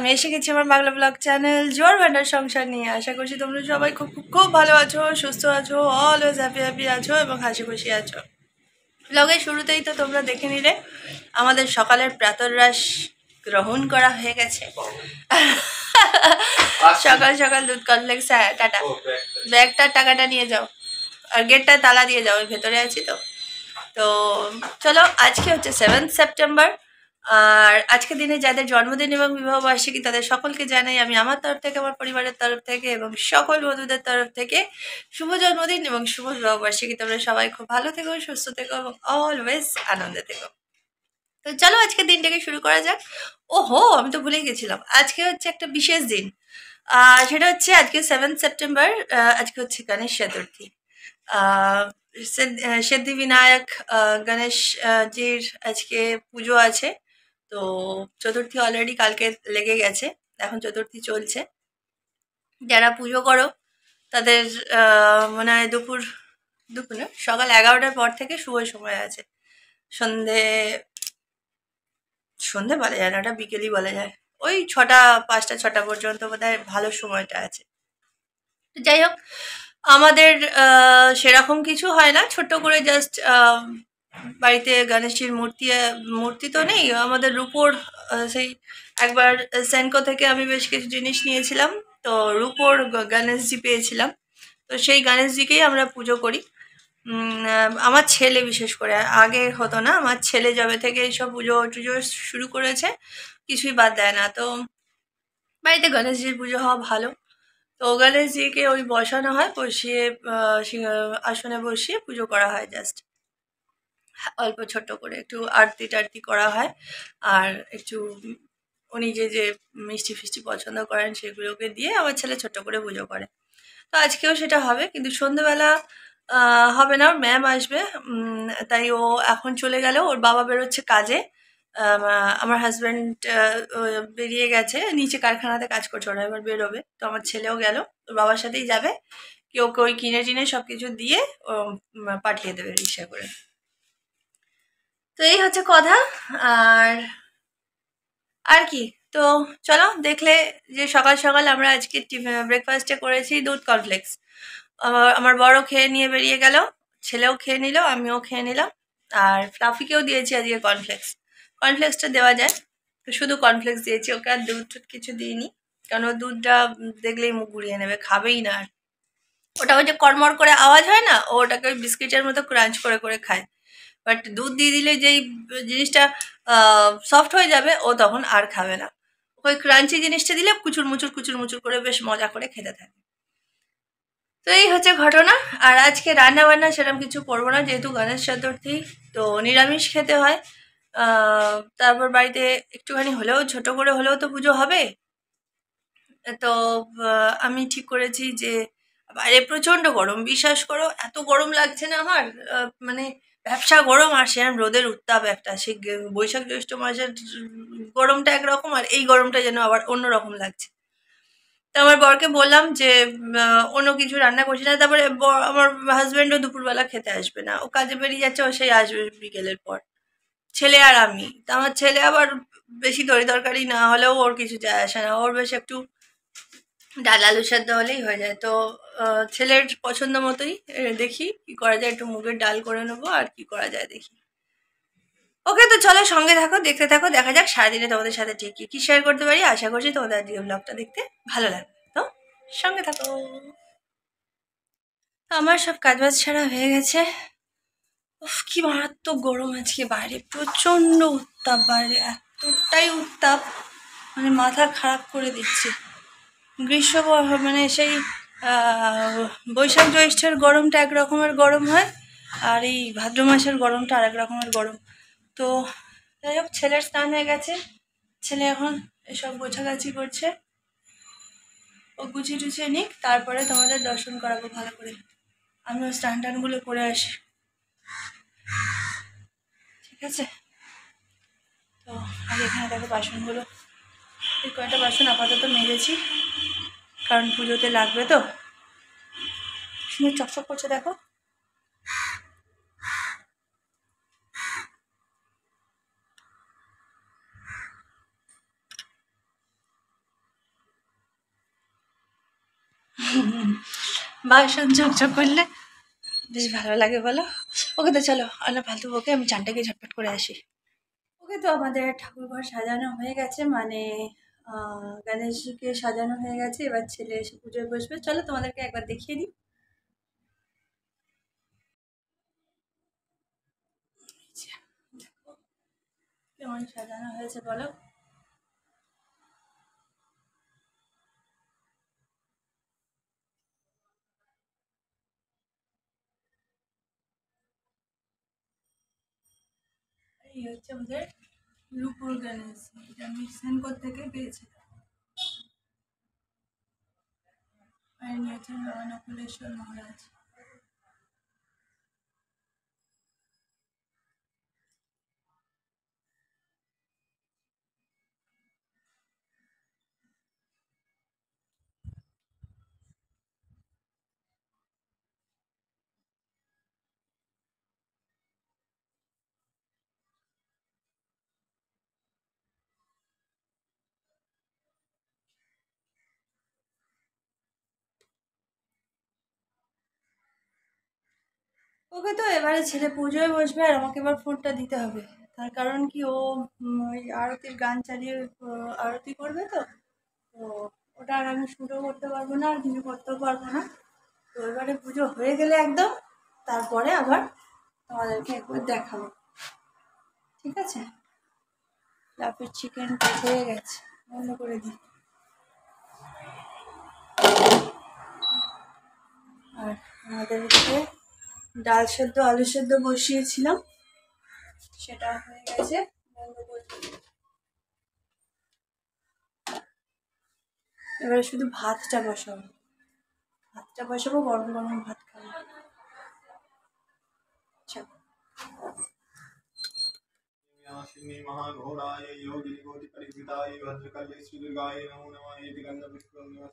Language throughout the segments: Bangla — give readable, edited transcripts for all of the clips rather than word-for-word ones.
আমি এসে গেছি আমার বাংলা ব্লগ চ্যানেল জোয়ার ভান্ডার সংসার নিয়ে। আশা করছি তোমরা সবাই খুব খুব খুব ভালো আছো, সুস্থ আছো, অলওয়েজ হ্যাপি হ্যাপি আছো এবং হাসি খুশি আছো। ব্লগের শুরুতেই তো তোমরা দেখে নিলে আমাদের সকালের প্রাতরাশ গ্রহণ করা হয়ে গেছে। সকাল সকাল দুধ কমপ্লেক্স। হ্যাঁ, টাটা। ব্যাগটার টাকাটা নিয়ে যাও আর গেটটা তালা দিয়ে যাও, ভেতরে আছি তো। তো চলো, আজকে হচ্ছে 7 সেপ্টেম্বর। আর আজকে দিনে যাদের জন্মদিন এবং বিবাহ বার্ষিকী তাদের সকলকে জানাই আমি আমার তরফ থেকে, আমার পরিবারের তরফ থেকে এবং সকল বন্ধুদের তরফ থেকে শুভ জন্মদিন এবং শুভ বিবাহ বার্ষিকী। তোমরা সবাই খুব ভালো থেকো, সুস্থ থেকো এবং অলওয়েজ আনন্দে থেকো। তো চলো আজকে দিনটাকে শুরু করা যাক। ওহো, আমি তো ভুলেই গেছিলাম, আজকে হচ্ছে একটা বিশেষ দিন। সেটা হচ্ছে আজকে 7 সেপ্টেম্বর। আজকে হচ্ছে গণেশ চতুর্থী। সিদ্ধিবিনায়ক গণেশ জির আজকে পুজো আছে। তো চতুর্থী অলরেডি কালকে লেগে গেছে, এখন চতুর্থী চলছে। যারা পুজো করো তাদের মনে হয় দুপুর দুপুর না, সকাল 11টার পর থেকে শুভ সময় আছে। সন্ধে সন্ধে বলা যায় না, ওটা বিকেলই বলা যায়। ওই 6টা 5টা 6টা পর্যন্ত বোধহয় ভালো সময়টা আছে। যাই হোক, আমাদের সেরকম কিছু হয় না, ছোট্ট করে জাস্ট বাড়িতে গণেশজির মূর্তি তো নেই আমাদের, রূপোর সেই একবার সেনকো থেকে আমি বেশ কিছু জিনিস নিয়েছিলাম, তো রূপোর গণেশজি পেয়েছিলাম। তো সেই গণেশজিকেই আমরা পুজো করি। আমার ছেলে বিশেষ করে, আগে হতো না, আমার ছেলে যবে থেকে এইসব পুজো টুজো শুরু করেছে কিছুই বাদ দেয় না। তো বাড়িতে গণেশজির পুজো হওয়া ভালো। তো গণেশজিকে ওই বসানো হয়, বসিয়ে আসনে বসিয়ে পুজো করা হয়। জাস্ট অল্প ছোট্ট করে একটু আরতি টারতি করা হয়, আর একটু উনি যে যে মিষ্টি ফিষ্টি পছন্দ করেন সেগুলোকে দিয়ে আমার ছেলে ছোট্ট করে পুজো করে। তো আজকেও সেটা হবে, কিন্তু সন্ধ্যেবেলা হবে না, ওর ম্যাম আসবে। তাই ও এখন চলে গেল, ওর বাবা বেরোচ্ছে কাজে। আমার হাজব্যান্ড বেরিয়ে গেছে, নিচে কারখানাতে কাজ করছে, ওরা এবার বেরোবে। তো আমার ছেলেও গেল, ওর বাবার সাথেই যাবে। ওকে ওই কিনে টিনে সব কিছু দিয়ে ও পাঠিয়ে দেবে রিক্সা করে। তো এই হচ্ছে কথা। আর আর কি, তো চলো দেখলে যে সকাল সকাল আমরা আজকে ব্রেকফাস্টে করেছি দুধ কর্নফ্লেক্স। আমার বড় খেয়ে নিয়ে বেরিয়ে গেল, ছেলেও খেয়ে নিল, আমিও খেয়ে নিলাম। আর ফ্লাফিকেও দিয়েছি আজকে কর্নফ্লেক্স। কর্নফ্লেক্সটা দেওয়া যায়, তো শুধু কর্নফ্লেক্স দিয়েছি ওকে, আর দুধ টুধ কিছু দিইনি, কারণ ও দুধটা দেখলেই মুখ ঘুরিয়ে নেবে, খাবেই না। আর ওটা ওই যে কড়মড় করে আওয়াজ হয় না, ও ওটাকে ওই বিস্কিটের মতো ক্রাঞ্চ করে করে খায়। বাট দুধ দিয়ে দিলে যেই জিনিসটা সফট হয়ে যাবে, ও তখন আর খাবে না। ওই ক্রাঞ্চি জিনিসটা দিলে কুচুর মুচুর করে বেশ মজা করে খেতে থাকে। তো এই হচ্ছে ঘটনা। আর আজকে রান্না বান্না সেরকম কিছু করবো না, যেহেতু গণেশ চতুর্থী, তো নিরামিষ খেতে হয়। তারপর বাড়িতে একটুখানি হলেও ছোট করে হলেও তো পুজো হবে। তো আমি ঠিক করেছি যে বাইরে প্রচন্ড গরম, বিশ্বাস করো এত গরম লাগছে না আমার, মানে ব্যবসা গরম, আর সেরকম রোদের উত্তাপ একটা, সেই বৈশাখ জ্যৈষ্ঠ মাসের গরমটা একরকম, আর এই গরমটা যেন আবার অন্যরকম লাগছে। তো আমার বরকে বললাম যে অন্য কিছু রান্না করছি না। তারপরে আমার হাজব্যান্ডও দুপুরবেলা খেতে আসবে না, ও কাজে বেরিয়ে যাচ্ছে, ও সেই আসবে বিকেলের পর। ছেলে আর আমি, তা আমার ছেলে আবার বেশি তরকারি না হলেও ওর কিছু যায় আসে না, ওর বেশ একটু ডাল আলু সেদ্ধ হলেই হয়ে যায়। তো ছেলের পছন্দ মতোই দেখি কি করা যায়, একটু মুগের ডাল করে নেবো, আর কি করা যায় দেখি। ওকে, তো চলো সঙ্গে থাকো, দেখতে থাকো, দেখা যাক সারাদিনে তোমাদের সাথে ঠিক কি কি শেয়ার করতে পারি। আশা করছি তোমাদের আজকে ব্লগটা দেখতে ভালো লাগবে, তো সঙ্গে থাকো। আমার সব কাজবাজ ছাড়া হয়ে গেছে। উফ, কি মারাত্মক গরম আজকে বাইরে, প্রচন্ড উত্তাপ বাইরে, এতটাই উত্তাপ মানে মাথা খারাপ করে দিচ্ছে। মানে সেই আহ, বৈশাখ জ্যৈষ্ঠের গরমটা এক রকমের গরম হয়, আর এই ভাদ্র মাসের গরমটা আর এক রকমের গরম। তো যাই হোক, ছেলের স্নান হয়ে গেছে, ছেলে এখন এসব গোছাগাছি করছে। ও গুছিয়ে টুছিয়ে নিক, তারপরে তোমাদের দর্শন করাবো ভালো করে। আমিও স্নান টানগুলো করে আসি, ঠিক আছে? তো আগে এখানে দেখো বাসনগুলো, এই কয়টা বাসন আপাতত মেরেছি, কারণ পুজোতে লাগবে তো। সুন্দর চকচক করছে দেখো। বাসন চকচক করলে বেশ ভালো লাগে বলো। ওকে তো চলো আর না ফালতু বকে, আমি চানটাকে ঝটপট করে আসি। ওকে তো আমাদের ঠাকুরঘর সাজানো হয়ে গেছে, মানে গণেশজিকে সাজানো হয়ে গেছে, এবার ছেলে এসে পুজোয় বসবে। চলো তোমাদেরকে একবার দেখিয়ে দিই। দেখো কেমন সাজানো হয়েছে বলো। এই হচ্ছে আমাদের রূপোর গণেশ, এটা আমি সেনকোর থেকে পেয়েছিলাম। আর ইনি হচ্ছেন বাবা নকুলেশ্বর মহারাজ। ওকে তো এবারে ছেলে পুজোয় বসবে, আর আমাকে এবার ফোনটা দিতে হবে। তার কারণ কি, ও ওই আরতির গান চালিয়ে আরতি করবে তো। তো ওটা আর আমি শুরু করতে পারবো না, আর কিছু করতেও পারবো না। তো এবারে পুজো হয়ে গেলে একদম, তারপরে আবার তোমাদেরকে একবার দেখাবো, ঠিক আছে? তারপর চিকেনটা হয়ে গেছে, বন্ধ করে দিই। আর আমাদের এদিকে ডাল সেদ্ধ আলু সেদ্ধ বসিয়েছিলাম, সেটা হয়ে গেছে, বন্ধ করে দিই। এবারে শুধু ভাতটা বসাবো, গরম গরম ভাত খাবো। আচ্ছা, व्यासिनी महाघोराय योगिनिकोटिपरिवृताय भद्रकाल्ये श्रीदुर्गाय नमो नमः इति गन्धपुष्पं नमः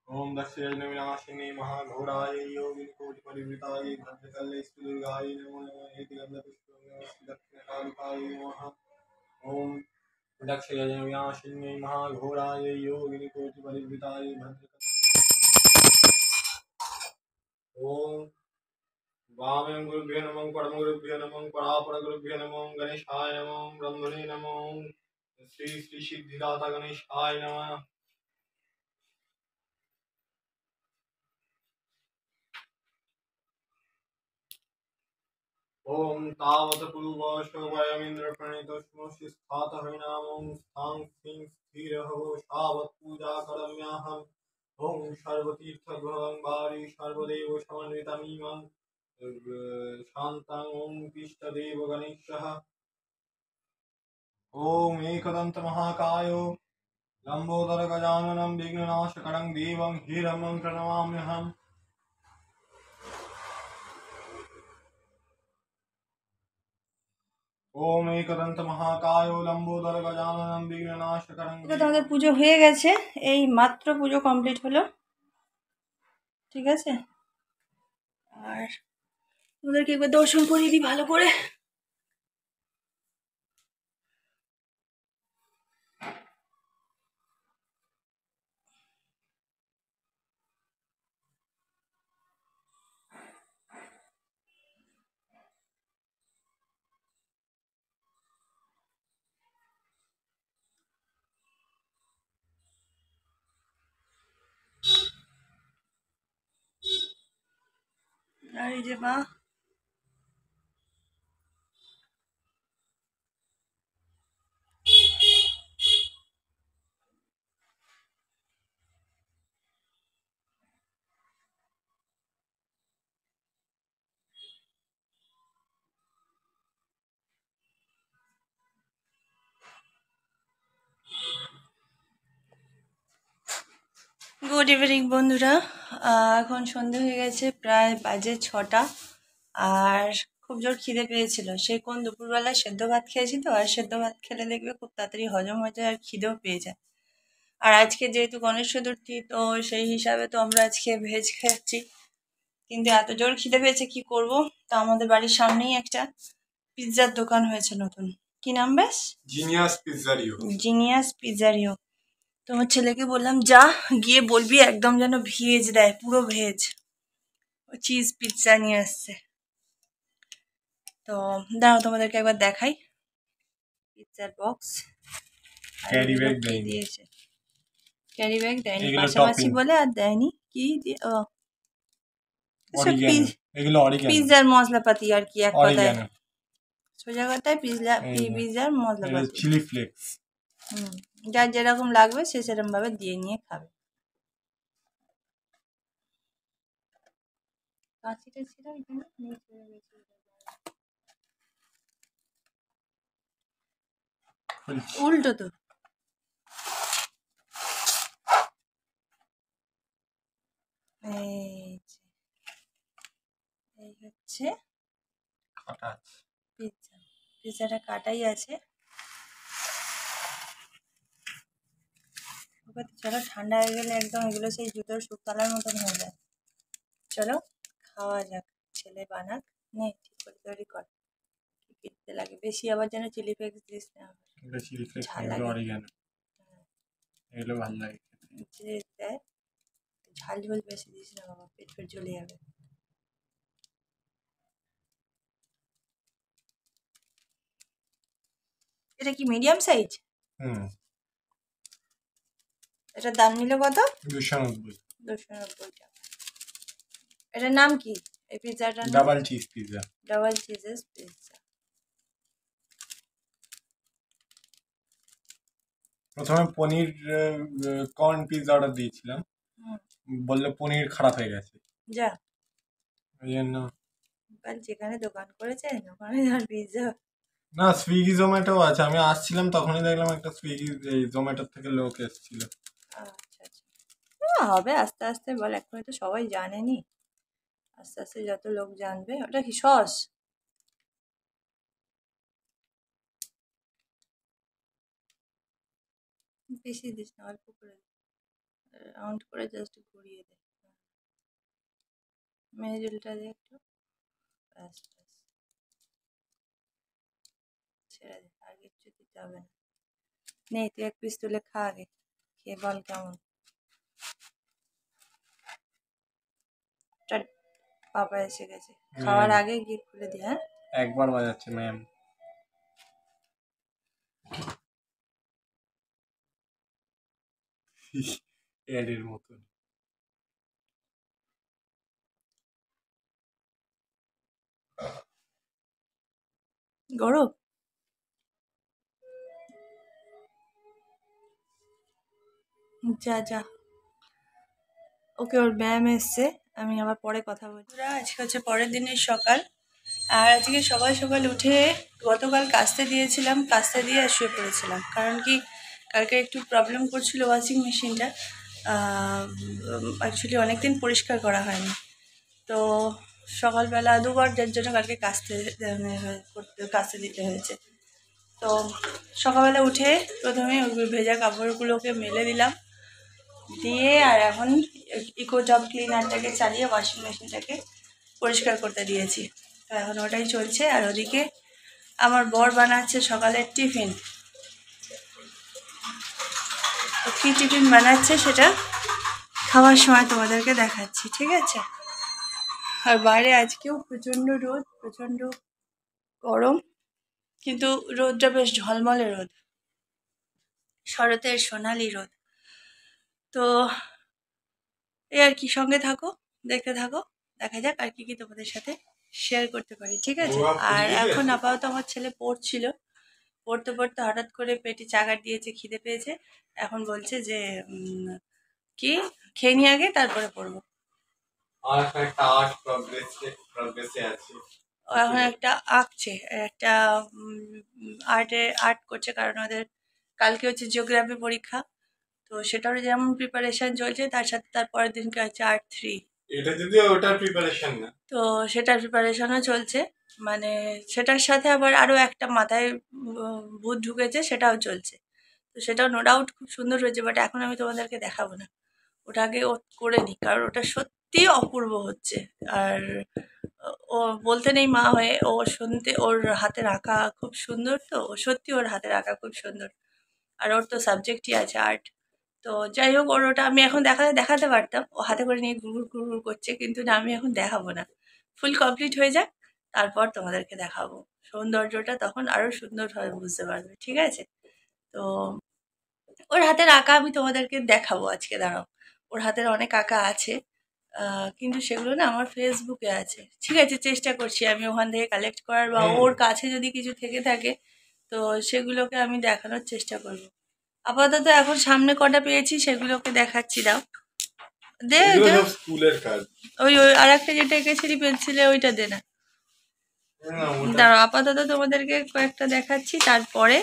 ओम दक्षिणविनाशिनी महाघोराय योगिनिकोटिपरिवृताय भद्रकाल्ये श्रीदुर्गाय नमो नमः इति गन्धपुष्पं दक्षिणकालिकाय नमः ओम दक्षिणविनाशिनी महाघोराय योगिनिकोटिपरिवृताय भद्रकाल्ये ओम वामं गुरुभ्यो नमः परम गुरुभ्यो नमः परापर गुरुभ्यो नमः गणेशाय नमः ब्रह्मणे नमः श्री श्री सिद्धिदाता गणेशाय नमः ओम तावत पूर्वशोभयमिन्द्र प्रणीतोष्णोषि स्थातः नामं स्थां सिं स्थिरहो शावत् पूजा करम्याहम् ओम सर्वतीर्थभवं वारी सर्वदेव समन्वितमिमं शान्तं ओम इष्टदेव गणेशः ओम एकदंत महाकायो लंबोदर गजाननं विघ्ननाशकरं देवं हीरमं प्रणमाम्यहम् ओम एकदंत महाकायो लंबोदर गजाननं विघ्ननाशकरं। ওকে তো আমাদের পুজো হয়ে গেছে, এই মাত্র পুজো কমপ্লিট হলো, ঠিক আছে? আর ওদেরকে একবার দর্শন করিয়ে দিই ভালো করে। আর এই যে মা, গুড ইভিনিং বন্ধুরা। এখন সন্ধে হয়ে গেছে, প্রায় বাজে 6টা। আর খুব জোর খিদে পেয়েছিল, সেই কোন দুপুরবেলায় সেদ্ধ ভাত খেয়েছি তো, আর সেদ্ধ ভাত খেলে দেখবে খুব তাড়াতাড়ি হজম হয়ে যায় আর খিদেও পেয়ে যায়। আর আজকে যেহেতু গণেশ চতুর্থী, তো সেই হিসাবে তো আমরা আজকে ভেজ খাচ্ছি। কিন্তু এত জোর খিদে পেয়েছে কি করব। তো আমাদের বাড়ির সামনেই একটা পিৎজার দোকান হয়েছে নতুন, কি নাম বেশ? জিনিয়াস পিজ্জারিও। জিনিয়াস পিৎজারিও। তোমার ছেলেকে বললাম যা গিয়ে বলবি একদম যেন ভেজ দেয়, পুরো ভেজ। ও চিজ পিৎজা নিয়ে আসছে। তো দাঁড়াও তোমাদেরকে একবার দেখাই পিৎজার বক্স। আর ক্যারি এগুলো ব্যাগ কি দেয়নি, দিয়েছে? ক্যারি ব্যাগ দেয়নি, এগুলো পাশাপাশি টপিং বলে আর দেয়নি কি দিয়ে ও সব অরিগ্যানো, এগুলো অরিগ্যানো, পিৎজার মশলাপাতি আর কি, এক কথায় অরিগ্যানো, সোজা কথায় এই যে পিৎজার এটা মশলাপাতি। Chilli flakes. হুম, যার যেরকম লাগবে সে সেরকম ভাবে দিয়ে নিয়ে খাবে। কাশিটা ছিল এখানে নিয়ে চলে গেছে। উল্টো তো। এই যে, এই হচ্ছে কাটা আছে। পিৎজা। পিৎজাটা কাটাই আছে। ওকে চলো, ঠান্ডা হয়ে গেলে একদম এগুলো সেই জুতোর শুকতলার মতন হয়ে যায়। চলো খাওয়া যাক, ছেলে বানাক। নে ঠিক করে তৈরি কর, কি কিনতে লাগে বেশি, আবার যেন চিলি ফ্লেক্স দিস না, এগুলো চিলি ফ্লেক্স, ঝাল এগুলো লাগে। অরিগ্যানো, এগুলো ভালো লাগে। যে দেয় ঝাল ঝোল বেশি দিস না বাবা, পেট ফেট জ্বলে যাবে। এটা কি মিডিয়াম সাইজ? হুম, এটার দাম নিল কত? 290। 290 টাকা। এটার নাম কি এই পিৎজাটার নাম? Double cheese pizza. Double cheeses pizza. প্রথমে পনির কর্ন পিৎজা অর্ডার দিয়েছিলাম, বললে পনির খারাপ হয়ে গেছে, যা ওই জন্য। কাল যেখানে দোকান করেছেন ওখানে আর পিৎজা। না, সুইগি জোম্যাটো আছে, আমি আসছিলাম তখনই দেখলাম একটা সুইগি জোম্যাটোর থেকে লোক এসেছিল। আচ্ছা আচ্ছা, হবে আস্তে আস্তে বল, এখনই তো সবাই জানেনি, আস্তে আস্তে যত লোক জানবে। ওটা কি সস? বেশি দিস না, অল্প করে রাউন্ড করে জাস্ট ঘুরিয়ে দে। মেজেলটা দে একটু, ব্যাস ব্যাস, ছেড়ে দে, আর কিচ্ছু দিতে হবে না। নে তুই এক পিস তুলে খা আগে, খেয়ে বল কেমন। চল, পাপা এসে গেছে, খাওয়ার আগে গিয়ে খুলে দি। হ্যাঁ, একবার বাজাচ্ছে ম্যাম। এর মতন। গরম। যা যা, ওকে ওর ব্যায়াম এসছে, আমি আবার পরে কথা বলছি। আজকে হচ্ছে পরের দিনের সকাল, আর আজকে সকাল সকাল উঠে গতকাল কাচতে দিয়েছিলাম, কাচতে দিয়ে আর শুয়ে পড়েছিলাম। কারণ কি, কালকে একটু প্রবলেম করছিল ওয়াশিং মেশিনটা, অ্যাকচুয়ালি অনেকদিন পরিষ্কার করা হয়নি। তো সকালবেলা দুবার, যার জন্য কালকে কাচতে দিতে হয়েছে। তো সকালবেলা উঠে প্রথমে ওই ভেজা কাপড়গুলোকে মেলে দিলাম, দিয়ে আর এখন ইকো টপ ক্লিনারটাকে চালিয়ে ওয়াশিং মেশিনটাকে পরিষ্কার করতে দিয়েছি। তো এখন ওটাই চলছে। আর ওদিকে আমার বর বানাচ্ছে সকালের টিফিন। তো কী টিফিন বানাচ্ছে সেটা খাওয়ার সময় তোমাদেরকে দেখাচ্ছি, ঠিক আছে? আর বাইরে আজকেও প্রচণ্ড রোদ, প্রচণ্ড গরম, কিন্তু রোদটা বেশ ঝলমলে রোদ, শরতের সোনালি রোদ। তো এই আর কি, সঙ্গে থাকো, দেখতে থাকো, দেখা যাক আর কি কি তোমাদের সাথে শেয়ার করতে পারি, ঠিক আছে? আর এখন আপাতত আমার ছেলে পড়ছিল, পড়তে পড়তে হঠাৎ করে পেটে চাগার দিয়েছে, খিদে পেয়েছে, এখন বলছে যে কি খেয়ে নিয়ে আগে তারপরে পড়বো। আর একটা আর্ট প্রগ্রেসে আছে, ও এখন একটা আঁকছে, একটা আর্ট করছে, কারণ ওদের কালকে হচ্ছে জিওগ্রাফি পরীক্ষা। তো সেটারও যেমন প্রিপারেশন চলছে, তার সাথে তার পরের দিনকে আছে আর্ট 3। এটা যদিও ওটার প্রিপারেশন না, তো সেটার প্রিপারেশনও চলছে, মানে সেটার সাথে আবার আরও একটা মাথায় ভূত ঢুকেছে, সেটাও চলছে। তো সেটাও নো ডাউট খুব সুন্দর হয়েছে, বাট এখন আমি তোমাদেরকে দেখাবো না, ওটা আগে ও করে নিই, কারণ ওটা সত্যি অপূর্ব হচ্ছে। আর ও বলতে নেই মা হয়ে, ও শুনতে, ওর হাতের আঁকা খুব সুন্দর, তো ও সত্যি ওর হাতের আঁকা খুব সুন্দর। আর ওর তো সাবজেক্টই আছে আর্ট, তো যাই হোক, ওর ওটা আমি এখন দেখাতে পারতাম, ও হাতে করে নিয়ে ঘুরঘুর ঘুরঘুর করছে, কিন্তু না, আমি এখন দেখাবো না, ফুল কমপ্লিট হয়ে যাক তারপর তোমাদেরকে দেখাবো। সৌন্দর্যটা তখন আরো সুন্দরভাবে বুঝতে পারবে, ঠিক আছে? তো ওর হাতের আঁকা আমি তোমাদেরকে দেখাবো আজকে, দাঁড়াও। ওর হাতের অনেক আঁকা আছে, কিন্তু সেগুলো না আমার ফেসবুকে আছে, ঠিক আছে? চেষ্টা করছি আমি ওখান থেকে কালেক্ট করার, বা ওর কাছে যদি কিছু থেকে থাকে তো সেগুলোকে আমি দেখানোর চেষ্টা করব। আপাতত এখন সামনে কটা পেয়েছি সেগুলোকে দেখাচ্ছি, দাও। দে এগুলো দে, সব স্কুলের কাজ। ওই ওই আর একটা যেটা এঁকেছিলি পেন্সিলে, ওইটা দে না। না, ওটা দাঁড়াও, আপাতত তোমাদেরকে কয়েকটা দেখাচ্ছি, তারপরে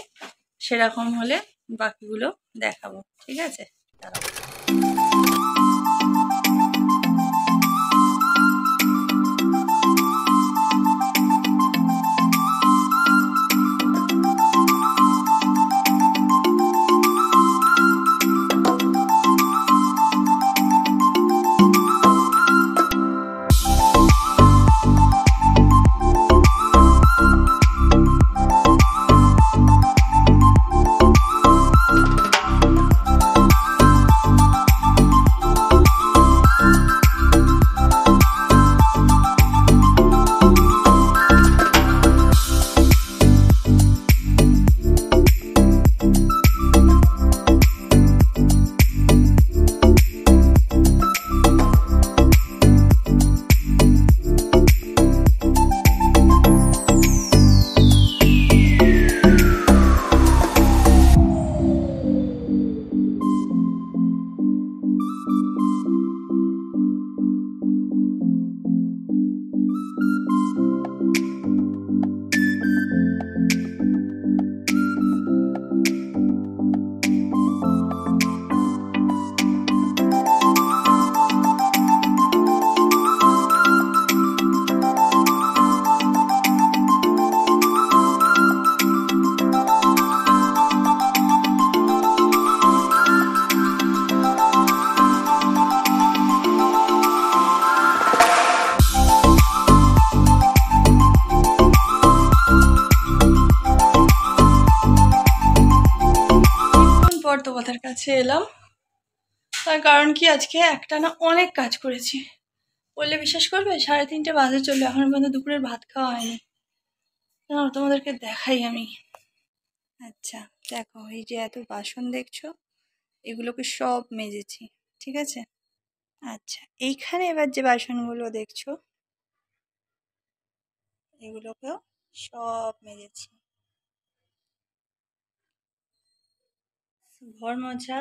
সেরকম হলে বাকিগুলো দেখাবো, ঠিক আছে? দাঁড়াও। পর তোমাদের কাছে এলাম, তার কারণ কি, আজকে একটা না অনেক কাজ করেছি। বললে বিশ্বাস করবে, 3:30 বাজে চললো, এখন পর্যন্ত দুপুরের ভাত খাওয়া হয়নি। না, তোমাদেরকে দেখাই আমি। আচ্ছা দেখো, এই যে এত বাসন দেখছো, এগুলোকে সব মেজেছি, ঠিক আছে? আচ্ছা, এইখানে এবার যে বাসনগুলো দেখছো, এগুলোকেও সব মেজেছি। ঘর মোছা,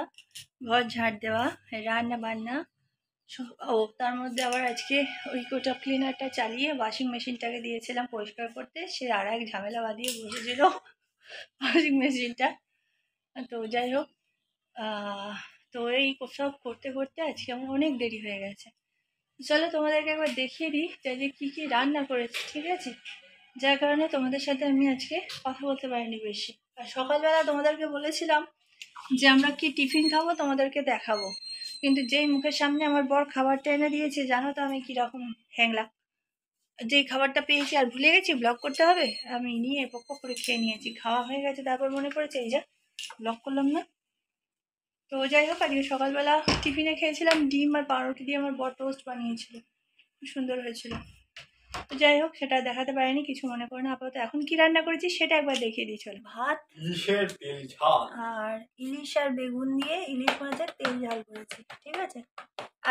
ঘর ঝাড় দেওয়া, রান্না বান্না, ও তার মধ্যে আবার আজকে ওই কোটা ক্লিনারটা চালিয়ে ওয়াশিং মেশিনটাকে দিয়েছিলাম পরিষ্কার করতে, সে আর এক ঝামেলা বাঁধিয়ে বসেছিল ওয়াশিং মেশিনটা। তো যাই হোক, তো এই সব করতে করতে আজকে আমার অনেক দেরি হয়ে গেছে। চলো তোমাদেরকে একবার দেখিয়ে দিই যে কী কী রান্না করেছি, ঠিক আছে? যার কারণে তোমাদের সাথে আমি আজকে কথা বলতে পারিনি বেশি। আর সকালবেলা তোমাদেরকে বলেছিলাম যে আমরা কি টিফিন খাবো তোমাদেরকে দেখাবো, কিন্তু যেই মুখের সামনে আমার বর খাবারটা এনে দিয়েছে, জানো তো আমি কিরকম হ্যাংলা, যেই খাবারটা পেয়েছি আর ভুলে গেছি ব্লগ করতে হবে, আমি নিয়ে পক করে খেয়ে নিয়েছি। খাওয়া হয়ে গেছে, তারপর মনে পড়েছে এই যা ব্লগ করলাম না। তো যাই হোক, আজকে সকালবেলা টিফিনে খেয়েছিলাম ডিম আর পাউরুটি দিয়ে আমার বর টোস্ট বানিয়েছিল, খুব সুন্দর হয়েছিল। তো যাই হোক, সেটা দেখাতে পারিনি, কিছু মনে করে না। আপাতত এখন কি রান্না করেছি সেটা একবার দেখিয়ে দিই, চলো। ভাত আর ইলিশ আর বেগুন দিয়ে ইলিশ মাছের তেল ঝাল করেছি, ঠিক আছে?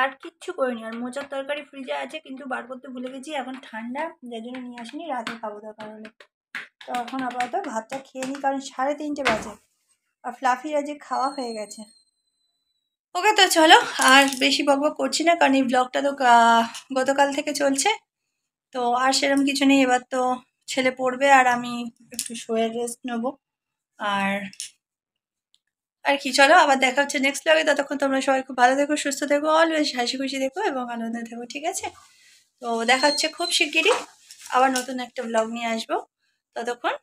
আর কিচ্ছু করিনি। আর মোচার তরকারি ফ্রিজে আছে, কিন্তু বার করতে ভুলে গেছি, এখন ঠান্ডা, যার জন্য নিয়ে আসিনি, রাতে খাবো দরকার হলে। তো এখন আপাতত ভাতটা খেয়ে নিই, কারণ 3:30 বাজে, আর ফ্লাফির আজকে খাওয়া হয়ে গেছে। ওকে, তো চলো আর বেশি বকবক করছি না, কারণ এই ব্লগটা তো গতকাল থেকে চলছে, তো আর সেরকম কিছু নেই। এবার তো ছেলে পড়বে আর আমি একটু শুয়ে রেস্ট নেবো। আর আর কি, চলো আবার দেখা হচ্ছে নেক্সট ব্লগে। ততক্ষণ তোমরা সবাই খুব ভালো থেকো, সুস্থ থেকো, অলওয়েজ হাসি খুশি থেকো এবং আনন্দে থেকো, ঠিক আছে? তো দেখা হচ্ছে খুব শিগগিরই, আবার নতুন একটা ব্লগ নিয়ে আসবো। ততক্ষণ